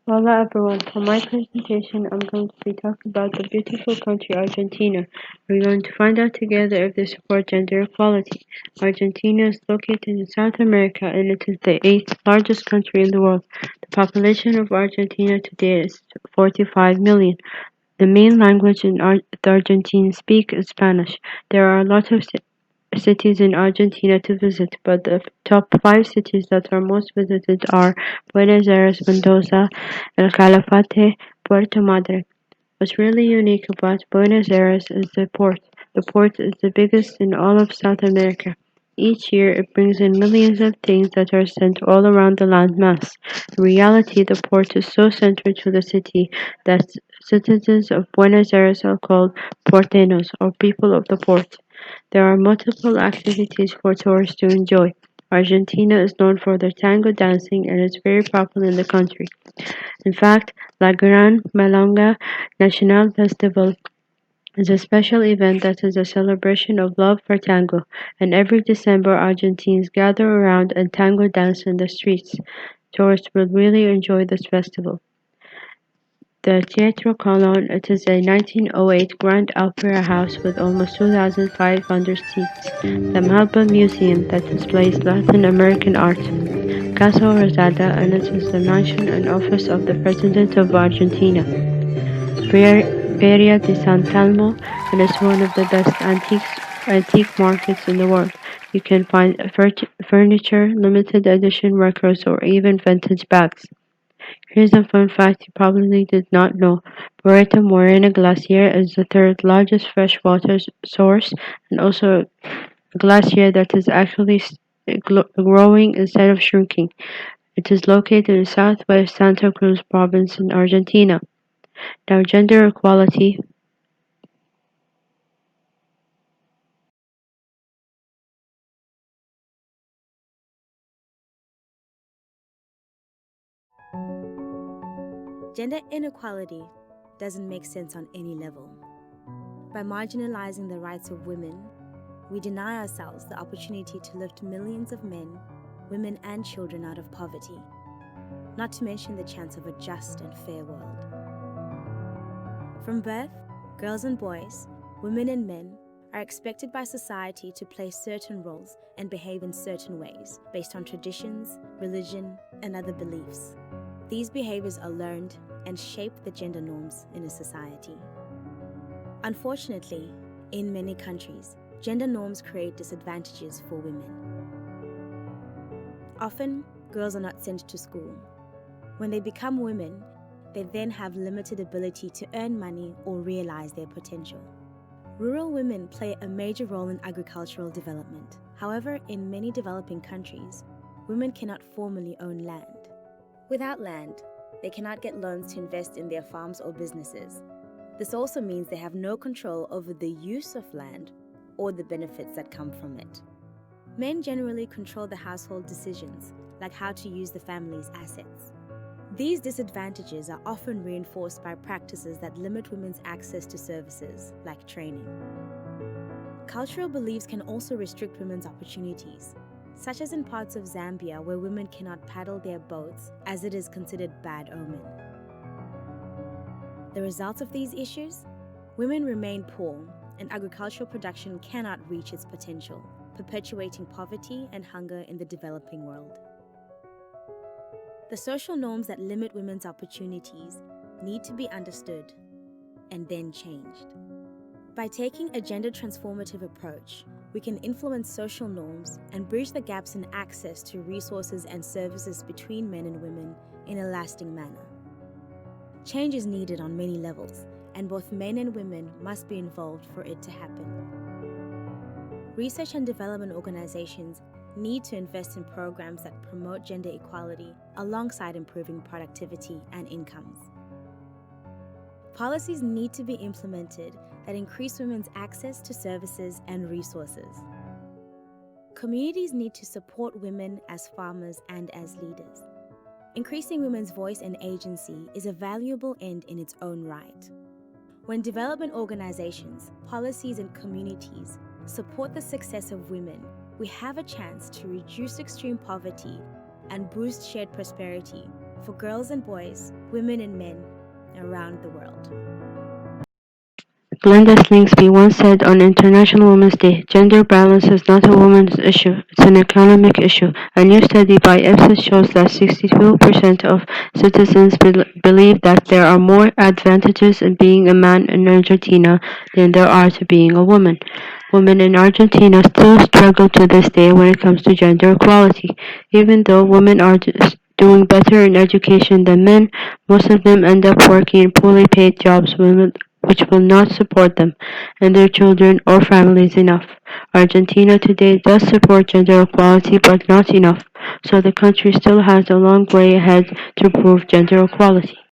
Hola everyone, for my presentation I'm going to be talking about the beautiful country Argentina. We're going to find out together if they support gender equality. Argentina is located in South America and it is the 8th largest country in the world. The population of Argentina today is 45 million. The main language the Argentines speak is Spanish. There are a lot of cities in Argentina to visit, but the top 5 cities that are most visited are Buenos Aires, Mendoza, El Calafate, Puerto Madre. What's really unique about Buenos Aires is the port. The port is the biggest in all of South America. Each year it brings in millions of things that are sent all around the landmass. In reality, the port is so central to the city that citizens of Buenos Aires are called porteños, or people of the port. There are multiple activities for tourists to enjoy. Argentina is known for their tango dancing and is very popular in the country. In fact, La Gran Milonga National Festival is a special event that is a celebration of love for tango, and every December Argentines gather around and tango dance in the streets. Tourists will really enjoy this festival. The Teatro Colón, it is a 1908 grand opera house with almost 2,500 seats. The Malba Museum that displays Latin American art. Casa Rosada, and it is the mansion and office of the President of Argentina. Feria de San Telmo, and is one of the best antique markets in the world. You can find furniture, limited edition records, or even vintage bags. Here's a fun fact you probably did not know. Puerto Morena Glacier is the third largest freshwater source and also a glacier that is actually growing instead of shrinking. It is located in southwest Santa Cruz province in Argentina. Now, gender equality. Gender inequality doesn't make sense on any level. By marginalizing the rights of women, we deny ourselves the opportunity to lift millions of men, women, and children out of poverty, not to mention the chance of a just and fair world. From birth, girls and boys, women and men are expected by society to play certain roles and behave in certain ways based on traditions, religion, and other beliefs. These behaviors are learned and shape the gender norms in a society. Unfortunately, in many countries, gender norms create disadvantages for women. Often, girls are not sent to school. When they become women, they then have limited ability to earn money or realize their potential. Rural women play a major role in agricultural development. However, in many developing countries, women cannot formally own land. Without land, they cannot get loans to invest in their farms or businesses. This also means they have no control over the use of land or the benefits that come from it. Men generally control the household decisions, like how to use the family's assets. These disadvantages are often reinforced by practices that limit women's access to services, like training. Cultural beliefs can also restrict women's opportunities, such as in parts of Zambia where women cannot paddle their boats as it is considered bad omen. The result of these issues? Women remain poor and agricultural production cannot reach its potential, perpetuating poverty and hunger in the developing world. The social norms that limit women's opportunities need to be understood and then changed. By taking a gender transformative approach, we can influence social norms and bridge the gaps in access to resources and services between men and women in a lasting manner. Change is needed on many levels, and both men and women must be involved for it to happen. Research and development organizations need to invest in programs that promote gender equality alongside improving productivity and incomes. Policies need to be implemented that increase women's access to services and resources. Communities need to support women as farmers and as leaders. Increasing women's voice and agency is a valuable end in its own right. When development organizations, policies, and communities support the success of women, we have a chance to reduce extreme poverty and boost shared prosperity for girls and boys, women and men around the world. Glenda Slingsby once said on International Women's Day, "Gender balance is not a women's issue, it's an economic issue." A new study by Ipsos shows that 62% of citizens believe that there are more advantages in being a man in Argentina than there are to being a woman. Women in Argentina still struggle to this day when it comes to gender equality. Even though women are doing better in education than men, most of them end up working in poorly paid jobs which will not support them and their children or families enough. Argentina today does support gender equality, but not enough, so the country still has a long way ahead to prove gender equality.